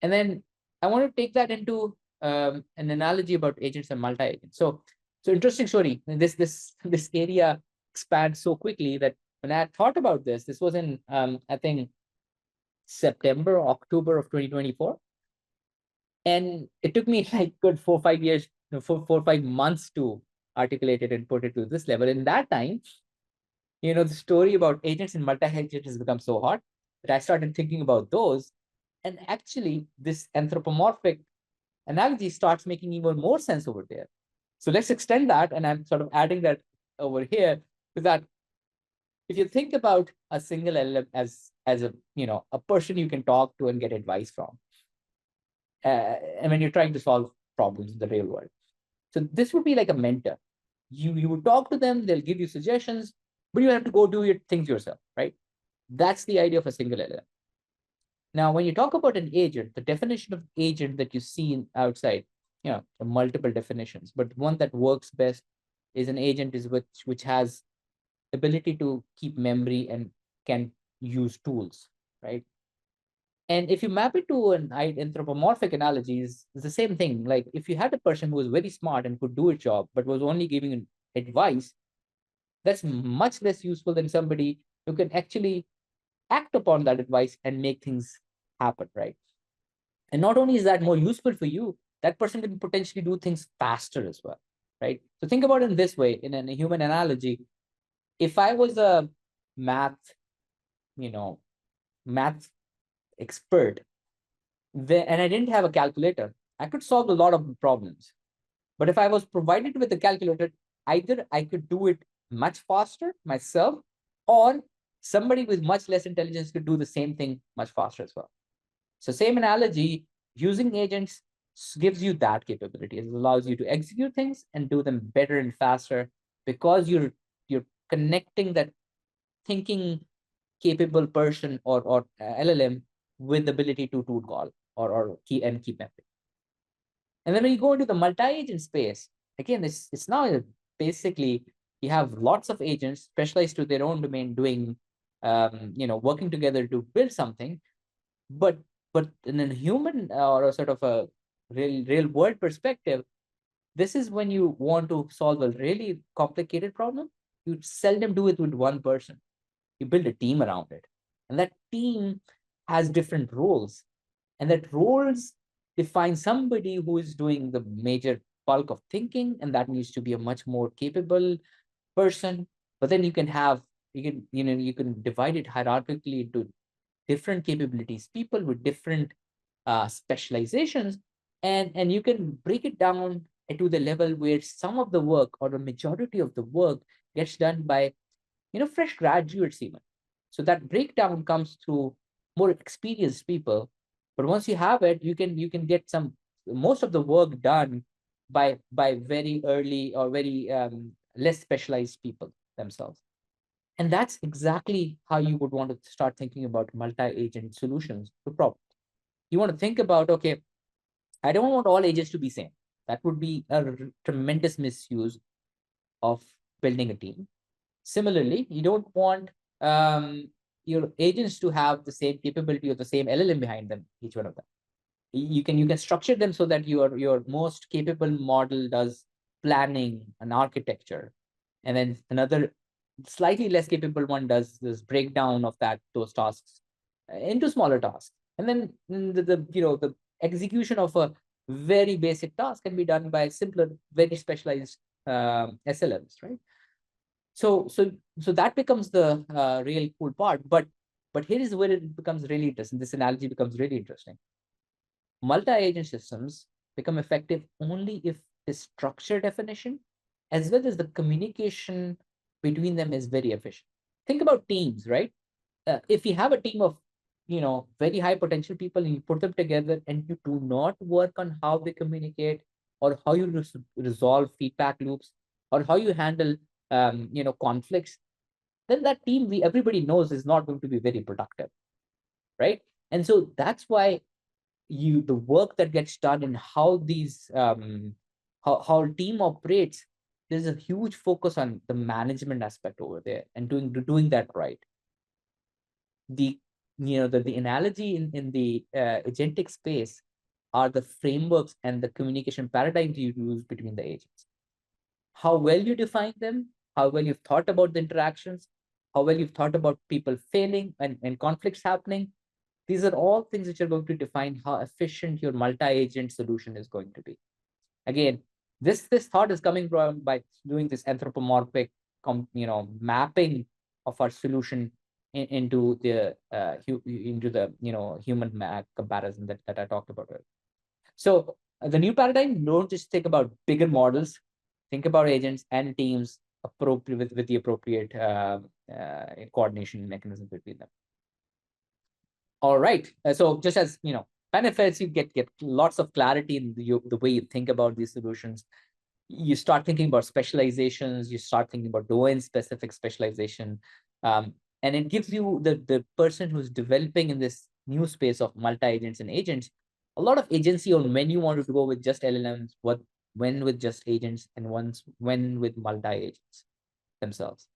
And then I want to take that into an analogy about agents and multi-agents. So interesting story. This area expands so quickly that when I thought about this was in I think September, October of 2024. And it took me like good 4 or 5 years, 4 or 5 months to articulate it and put it to this level. In that time, the story about agents and multi-agents has become so hot that I started thinking about those. And actually, this anthropomorphic analogy starts making even more sense over there. So let's extend that. And I'm sort of adding that over here to that. If you think about a single LLM as a person you can talk to and get advice from, and when you're trying to solve problems in the real world. So this would be like a mentor. You would talk to them, they'll give you suggestions, but you have to go do your things yourself, right? That's the idea of a single LLM. Now, when you talk about an agent, the definition of agent that you see outside, multiple definitions, but one that works best is an agent is which has ability to keep memory and can use tools, right? And if you map it to an anthropomorphic analogy, it's the same thing. Like if you had a person who was very smart and could do a job, but was only giving advice, that's much less useful than somebody who can actually act upon that advice and make things happen, right? And not only is that more useful for you, that person can potentially do things faster as well, right? So think about it in this way, in a human analogy. If I was a math, you know, math expert, and I didn't have a calculator, I could solve a lot of problems. But if I was provided with a calculator, either I could do it much faster myself, or somebody with much less intelligence could do the same thing much faster as well. So same analogy, using agents gives you that capability. It allows you to execute things and do them better and faster because you're connecting that thinking capable person or LLM with the ability to tool call or keep memory. And then when you go into the multi-agent space, again, it's now basically you have lots of agents specialized to their own domain doing, working together to build something. But in a human or a sort of a real world perspective, this is when you want to solve a really complicated problem. You seldom do it with one person. You build a team around it, and that team has different roles, and that roles define somebody who is doing the major bulk of thinking, and that needs to be a much more capable person. But then you can divide it hierarchically into different capabilities, people with different specializations, and you can break it down to the level where some of the work or the majority of the work gets done by fresh graduates even. So that breakdown comes through more experienced people. But once you have it, you can get most of the work done by very early or very less specialized people themselves. And that's exactly how you would want to start thinking about multi-agent solutions to problems. You want to think about, okay, I don't want all agents to be same. That would be a tremendous misuse of building a team. Similarly, you don't want your agents to have the same capability or the same LLM behind them, each one of them. You can structure them so that your most capable model does planning and architecture, and then another slightly less capable one does this breakdown of those tasks into smaller tasks, and then the execution of a very basic task can be done by simpler, very specialized SLMs, right? So that becomes the real cool part. But here is where it becomes really interesting. This analogy becomes really interesting. Multi-agent systems become effective only if the structure definition as well as the communication between them is very efficient. Think about teams, right? If you have a team of very high potential people and you put them together and you do not work on how they communicate or how you resolve feedback loops or how you handle conflicts, then that team everybody knows is not going to be very productive, right? And so that's why the work that gets done and how these how team operates, there's a huge focus on the management aspect over there and doing that right. The the analogy in the agentic space are the frameworks and the communication paradigms you use between the agents. How well you define them, how well you've thought about the interactions, how well you've thought about people failing and conflicts happening. These are all things which are going to define how efficient your multi-agent solution is going to be. Again, this thought is coming from by doing this anthropomorphic mapping of our solution into the human comparison that I talked about earlier. So the new paradigm, don't just think about bigger models, think about agents and teams appropriate with the appropriate coordination mechanism between them. All right. So just as benefits, you get lots of clarity in the way you think about these solutions. You start thinking about specializations. You start thinking about domain-specific specialization, and it gives you the person who's developing in this new space of multi-agents and agents a lot of agency on when you want to go with just LLMs, when with just agents, and when with multi-agents themselves.